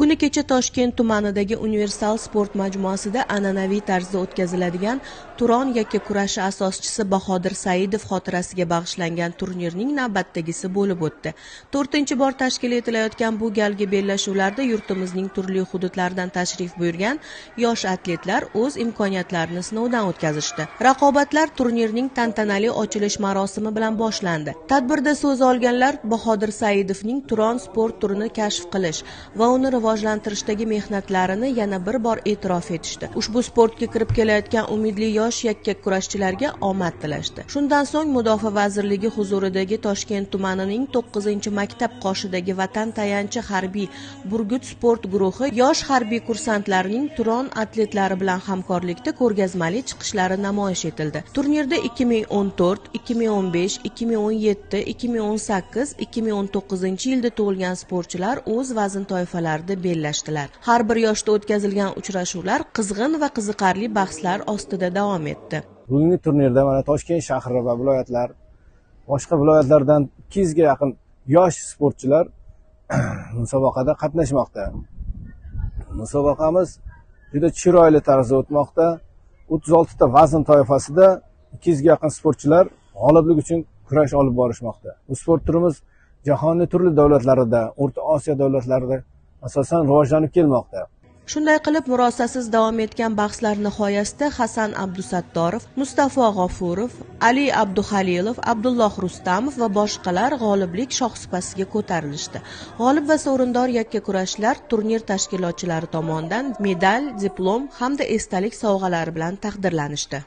Kuni kecha Toshkent tumanidagi Universal sport majmuasida an'anaviy tarzda o'tkaziladigan Turon yakkakurashi asoschisi Bahodir Saidov xotirasiga bag'ishlangan turnirning navbatdagisi bo'lib o'tdi. 4-bor tashkil etilayotgan bu galgi bellashuvlarda yurtimizning turli hududlaridan tashrif buyurgan yosh atletlar o'z imkoniyatlarini sinovdan o'tkazishdi. Raqobatlar turnirning tantanali ochilish marosimi bilan boshlandi. Tadbirda so'z olganlar Bahodir Saidovning Turon sport turini kashf qilish va uni rivojlantirishdagi mehnatlarini yana bir bor e'tirof etishdi. Ushbu sportga kirib kelayotgan umidli yosh yakkakurashchilarga omad tilashdi. Shundan so'ng Mudofaa vazirligi huzuridagi Toshkent tumanining 9-maktab qoshidagi Vatan tayanchi harbiy Burgut sport guruhi yosh harbiy kursantlarining Turon atletlari bilan hamkorlikda ko'rgazmali chiqishlari namoyish etildi. Turnirda 2014, 2015, 2017, 2018, 2019-yilda tug'ilgan sportchilar o'z vazn toifalarida bellashdilar. Har bir yoshda o'tkazilgan uchrashuvlar qizg'in va qiziqarli bahslar ostida davom etdi. Bugungi turnirda mana Toshkent shahri va viloyatlar, boshqa viloyatlardan 200 ga yaqin yosh sportchilar musobaqada qatnashmoqda. Musobaqamiz juda chiroyli tarzda o'tmoqda. 36 ta vazn toifasida 200 ga yaqin sportchilar g'oliblik uchun kurash olib borishmoqda. Bu sport turimiz jahonning turli davlatlarida, O'rta Osiyo davlatlarida asosan rivojlanib kelmoqda. Shunday qilib, murosasiz davom etgan bahslar nihoyasida Hasan Abdusattorov, Mustafa G'ofurov, Ali Abduhalilov, Abdulloh Rustamov va boshqalar g'oliblik shohsupasiga ko'tarilishdi. G'olib va sovrindor yakkakurashchilar turnir tashkilotchilari tomonidan medal, diplom hamda esdalik sovg'alari bilan taqdirlanishdi.